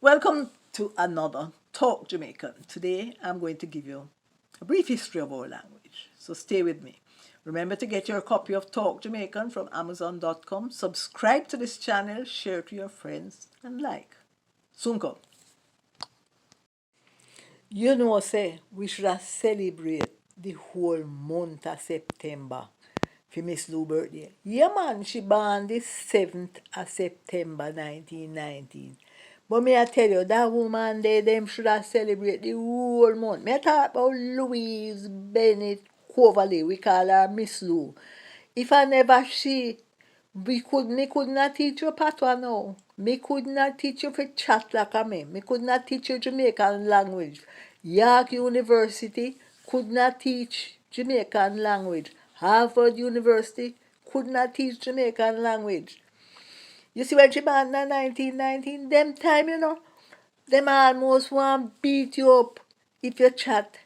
Welcome to another Talk Jamaican. Today I'm going to give you a brief history of our language. So stay with me. Remember to get your copy of Talk Jamaican from Amazon.com. Subscribe to this channel, share to your friends, and like. Soon come. You know, say, we should have celebrate the whole month of September for Miss Lou's birthday. Yeah, man, she born the 7th of September 1919. But me I tell you, that woman there, them should have celebrate the whole month. Me I talk about Louise Bennett Coverley. We call her Miss Lou. If I never she, me could not teach you patois now. Me could not teach you for chat like a me. Me could not teach you Jamaican language. York University could not teach Jamaican language. Harvard University could not teach Jamaican language. You see when she born in 1919, them time, them almost want beat you up if you chat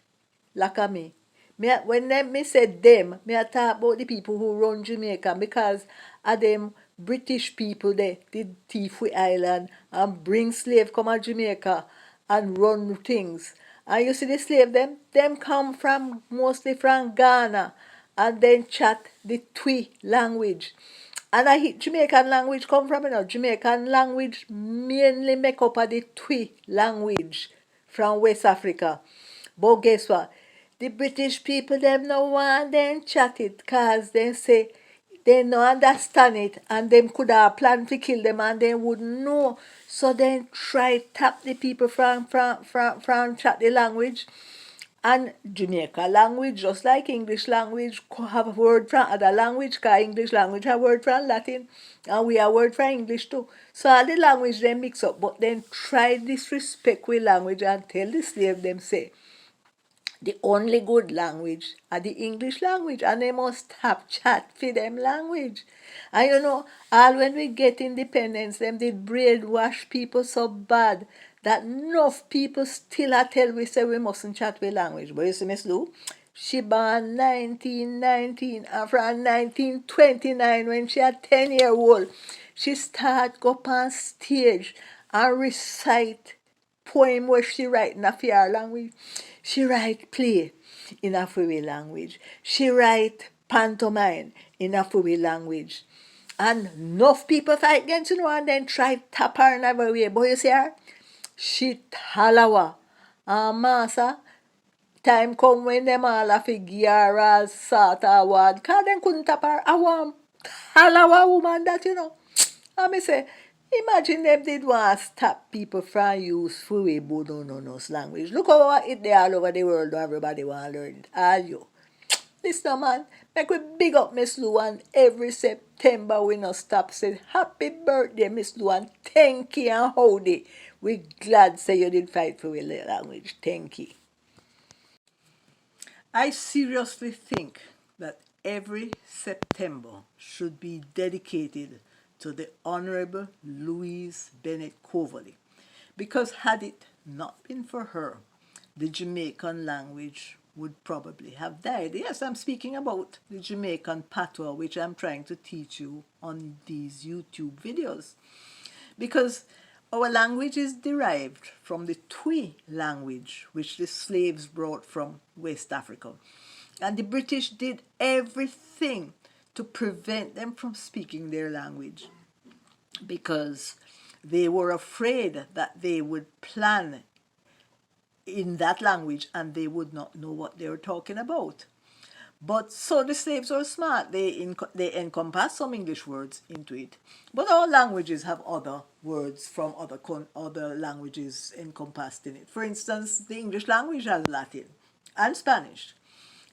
like a me. Me said them, me I talk about the people who run Jamaica because of them British people there did thief we island and bring slave come to Jamaica and run things. And you see the slave them come from mostly from Ghana and then chat the Twi language. And I hit Jamaican language come from, Jamaican language mainly make up of the Twi language from West Africa. But guess what? The British people them no want them chat it cause they say they no understand it and them could have planned to kill them and they wouldn't know. So then try tap the people from chat the language. And Jamaica language, just like English language, have a word from other language, because English language have word from Latin, and we have word from English too. So all the language they mix up, but then try disrespect with language and tell the slave them say, the only good language are the English language, and they must have chat for them language. And all when we get independence, them did brainwash people so bad that enough people still a tell we say we mustn't chat with language. But you see Miss Lou, she born 1919 and from 1929 when she had 10-year old, she start go up on stage and recite poem where she write in a fear language. She write play in a Fui language. She write pantomime in a Fui language. And enough people fight against and then try to tap her in every way. But you see her? She talawa. And massa, time come when them all have to give her a sort of award. Because they couldn't tap her. I want talawa woman that, And me say, imagine them did want to stop people from use Fui Bodononos language. Look how it they all over the world everybody want to learn it. All you. Listen, man, make we big up Miss Lou and every September we no stop say happy birthday Miss Lou and thank you and howdy. We glad say you did fight for your language. Thank you. I seriously think that every September should be dedicated to the Honorable Louise Bennett Coverley, because had it not been for her, the Jamaican language would probably have died. Yes, I'm speaking about the Jamaican patois, which I'm trying to teach you on these YouTube videos. Because our language is derived from the Twi language, which the slaves brought from West Africa. And the British did everything to prevent them from speaking their language because they were afraid that they would plan in that language and they would not know what they were talking about. But so the slaves were smart. They encompass some English words into it. But all languages have other words from other languages encompassed in it. For instance, the English language has Latin and Spanish.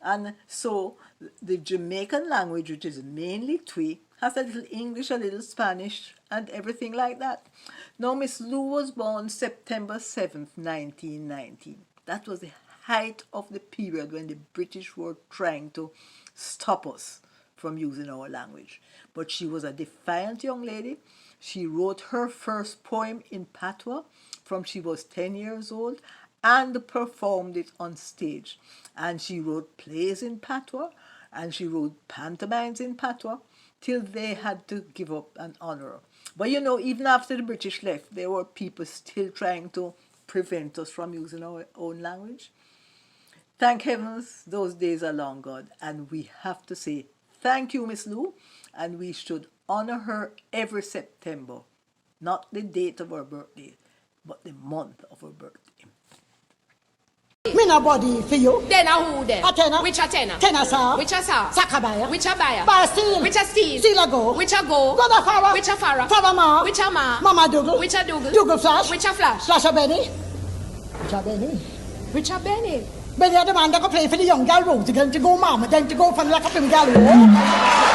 And so the Jamaican language, which is mainly Twi, has a little English, a little Spanish, and everything like that. Now, Miss Lou was born September 7th, 1919. That was the height of the period when the British were trying to stop us from using our language. But she was a defiant young lady. She wrote her first poem in patois from she was 10 years old and performed it on stage. And she wrote plays in patois and she wrote pantomimes in patois till they had to give up and honor her. But you know, even after the British left, there were people still trying to prevent us from using our own language. Thank heavens, those days are long gone, and we have to say thank you, Miss Lou, and we should honor her every September, not the date of her birthday, but the month of her birthday. Me no body for you. Then a who then? A tenor. Which a tenor? Tenor sir. Which a sir? Sakabaya. Which a buyer? Bar steel. Which a steel? Steel a go. Which a go? Go the Farah. Which a Farah? Farah ma. Which a ma? Mama Dougal. Which a Dougal? Dougal flash. Which a flash? Flash a Benny. Which a Benny. Which a Benny? Benny are the man that can play for the young girl Rose. They're going to go mama. Then to go for like a young girl.